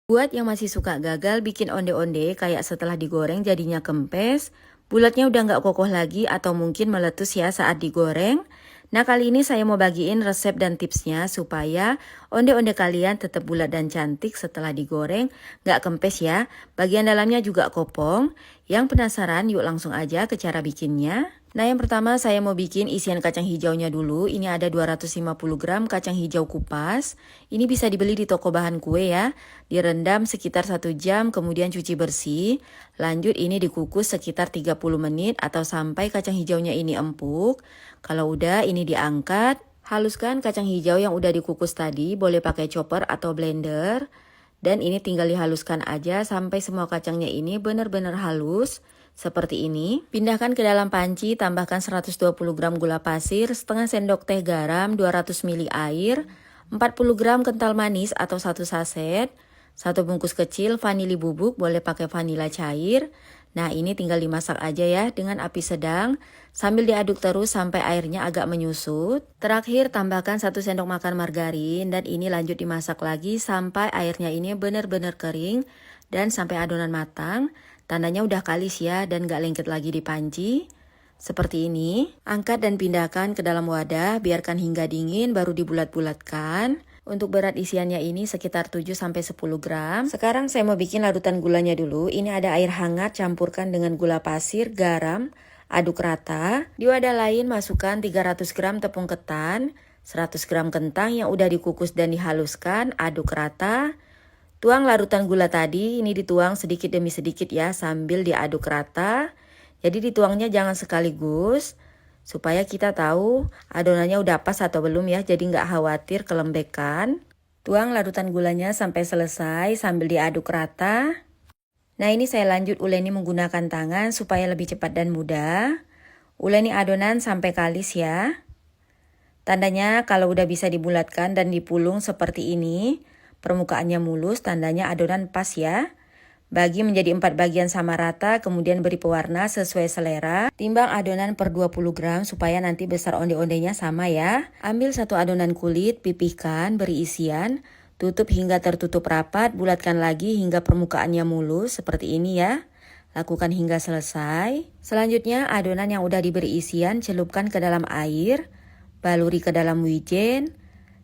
Buat yang masih suka gagal bikin onde-onde kayak setelah digoreng jadinya kempes, bulatnya udah nggak kokoh lagi atau mungkin meletus ya saat digoreng. Nah kali ini saya mau bagiin resep dan tipsnya supaya onde-onde kalian tetap bulat dan cantik setelah digoreng, nggak kempes ya. Bagian dalamnya juga kopong. Yang penasaran yuk langsung aja ke cara bikinnya. Nah yang pertama saya mau bikin isian kacang hijaunya dulu. Ini ada 250 gram kacang hijau kupas. Ini bisa dibeli di toko bahan kue ya. Direndam sekitar 1 jam kemudian cuci bersih. Lanjut ini dikukus sekitar 30 menit atau sampai kacang hijaunya ini empuk. Kalau udah ini diangkat. Haluskan kacang hijau yang udah dikukus tadi. Boleh pakai chopper atau blender. Dan ini tinggal dihaluskan aja sampai semua kacangnya ini benar-benar halus. Seperti ini. Pindahkan ke dalam panci, tambahkan 120 gram gula pasir, setengah sendok teh garam, 200 ml air, 40 gram kental manis atau 1 saset, 1 bungkus kecil vanili bubuk, boleh pakai vanila cair. Nah ini tinggal dimasak aja ya dengan api sedang, sambil diaduk terus sampai airnya agak menyusut. Terakhir tambahkan 1 sendok makan margarin dan ini lanjut dimasak lagi sampai airnya ini benar-benar kering dan sampai adonan matang. Tandanya udah kalis ya dan gak lengket lagi di panci. Seperti ini. Angkat dan pindahkan ke dalam wadah, biarkan hingga dingin baru dibulat-bulatkan. Untuk berat isiannya ini sekitar 7-10 gram. Sekarang saya mau bikin larutan gulanya dulu. Ini ada air hangat, campurkan dengan gula pasir, garam, aduk rata. Di wadah lain masukkan 300 gram tepung ketan, 100 gram kentang yang udah dikukus dan dihaluskan, aduk rata. Tuang larutan gula tadi, ini dituang sedikit demi sedikit ya sambil diaduk rata. Jadi dituangnya jangan sekaligus, supaya kita tahu adonannya udah pas atau belum ya, jadi nggak khawatir kelembekan. Tuang larutan gulanya sampai selesai sambil diaduk rata. Nah ini saya lanjut uleni menggunakan tangan supaya lebih cepat dan mudah. Uleni adonan sampai kalis ya. Tandanya kalau udah bisa dibulatkan dan dipulung seperti ini, permukaannya mulus, tandanya adonan pas ya. Bagi menjadi 4 bagian sama rata, kemudian beri pewarna sesuai selera. Timbang adonan per 20 gram supaya nanti besar onde-ondenya sama ya. Ambil 1 adonan kulit, pipihkan, beri isian. Tutup hingga tertutup rapat, bulatkan lagi hingga permukaannya mulus seperti ini ya. Lakukan hingga selesai. Selanjutnya adonan yang udah diberi isian celupkan ke dalam air. Baluri ke dalam wijen.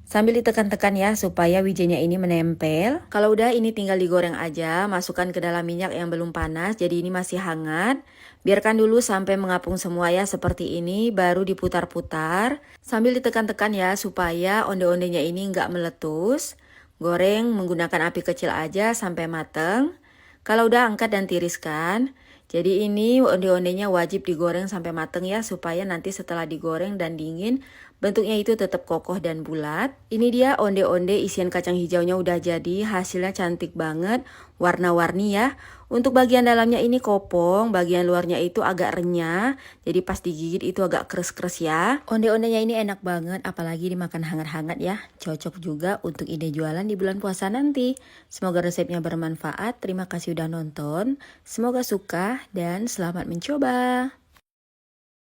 Sambil ditekan-tekan ya supaya wijennya ini menempel. Kalau udah ini tinggal digoreng aja, masukkan ke dalam minyak yang belum panas, jadi ini masih hangat. Biarkan dulu sampai mengapung semua ya seperti ini, baru diputar-putar. Sambil ditekan-tekan ya supaya onde-ondenya ini nggak meletus. Goreng menggunakan api kecil aja sampai mateng. Kalau udah angkat dan tiriskan. Jadi ini onde-ondenya wajib digoreng sampai mateng ya supaya nanti setelah digoreng dan dingin bentuknya itu tetap kokoh dan bulat. Ini dia onde-onde isian kacang hijaunya udah jadi, hasilnya cantik banget, warna-warni ya. Untuk bagian dalamnya ini kopong, bagian luarnya itu agak renyah, jadi pas digigit itu agak keres-keres ya. Onde-ondenya ini enak banget, apalagi dimakan hangat-hangat ya. Cocok juga untuk ide jualan di bulan puasa nanti. Semoga resepnya bermanfaat, terima kasih udah nonton. Semoga suka dan selamat mencoba.